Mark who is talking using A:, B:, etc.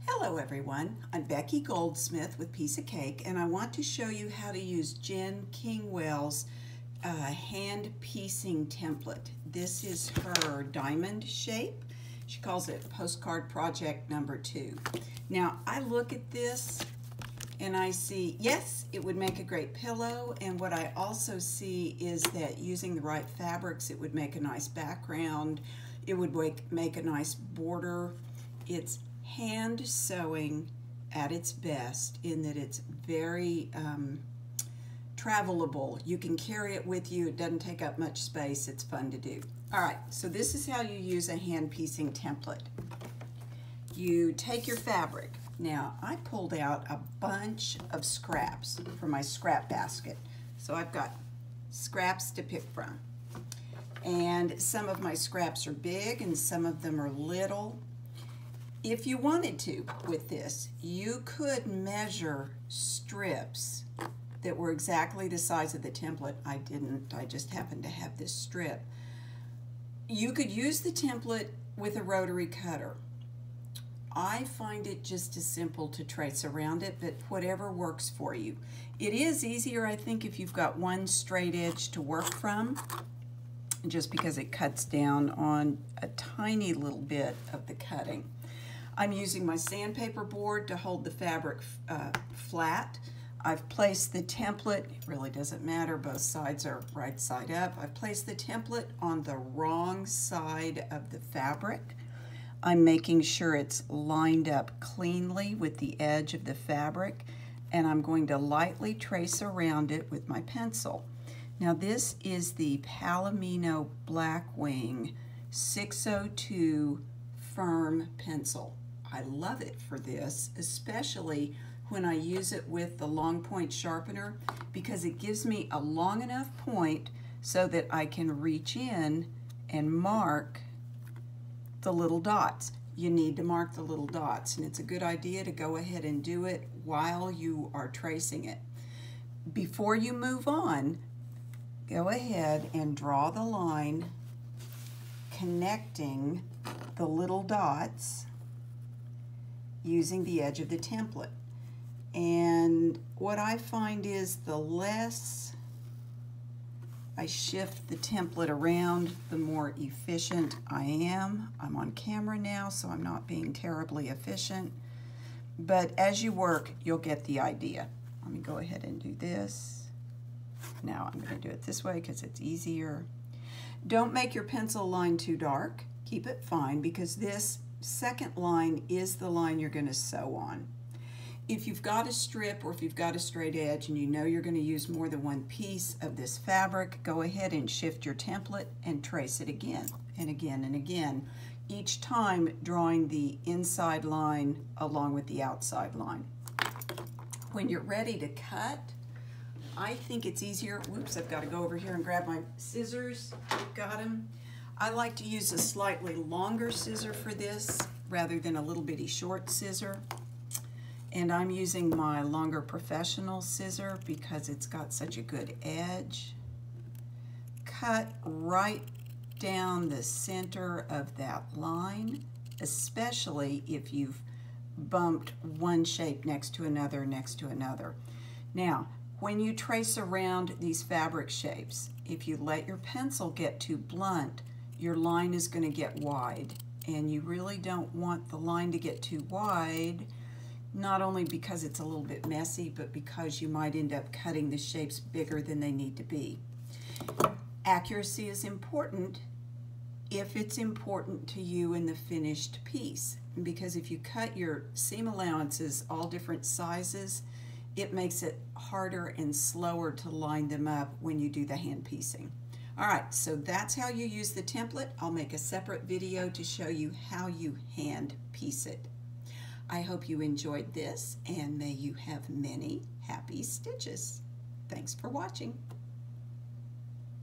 A: Hello everyone, I'm Becky Goldsmith with Piece of Cake, and I want to show you how to use Jen Kingwell's hand piecing template. This is her diamond shape. She calls it postcard project number 2. Now I look at this and I see, yes, it would make a great pillow, and what I also see is that using the right fabrics, it would make a nice background, it would make a nice border. It's hand sewing at its best in that it's very travelable. You can carry it with you. It doesn't take up much space. It's fun to do. All right, so this is how you use a hand piecing template. You take your fabric. Now, I pulled out a bunch of scraps from my scrap basket. So I've got scraps to pick from. And some of my scraps are big and some of them are little. If you wanted to with this, you could measure strips that were exactly the size of the template. I didn't, I just happened to have this strip. You could use the template with a rotary cutter. I find it just as simple to trace around it, but whatever works for you. It is easier, I think, if you've got one straight edge to work from, just because it cuts down on a tiny little bit of the cutting. I'm using my sandpaper board to hold the fabric flat. I've placed the template, it really doesn't matter, both sides are right side up. I've placed the template on the wrong side of the fabric. I'm making sure it's lined up cleanly with the edge of the fabric, and I'm going to lightly trace around it with my pencil. Now this is the Palomino Blackwing 602 firm pencil. I love it for this, especially when I use it with the long point sharpener, because it gives me a long enough point so that I can reach in and mark the little dots. You need to mark the little dots, and it's a good idea to go ahead and do it while you are tracing it. Before you move on, go ahead and draw the line connecting the little dots using the edge of the template. And what I find is the less I shift the template around, the more efficient I am. I'm on camera now, so I'm not being terribly efficient. But as you work, you'll get the idea. Let me go ahead and do this. Now I'm going to do it this way because it's easier. Don't make your pencil line too dark. Keep it fine, because this second line is the line you're going to sew on. If you've got a strip or if you've got a straight edge and you know you're going to use more than one piece of this fabric, go ahead and shift your template and trace it again and again and again, each time drawing the inside line along with the outside line. When you're ready to cut, I think it's easier, whoops, I've got to go over here and grab my scissors. Got them. I like to use a slightly longer scissor for this rather than a little bitty short scissor. And I'm using my longer professional scissor because it's got such a good edge. Cut right down the center of that line, especially if you've bumped one shape next to another, next to another. Now, when you trace around these fabric shapes, if you let your pencil get too blunt, your line is going to get wide, and you really don't want the line to get too wide, not only because it's a little bit messy, but because you might end up cutting the shapes bigger than they need to be. Accuracy is important if it's important to you in the finished piece, because if you cut your seam allowances all different sizes, it makes it harder and slower to line them up when you do the hand piecing. All right, so that's how you use the template. I'll make a separate video to show you how you hand piece it. I hope you enjoyed this, and may you have many happy stitches. Thanks for watching.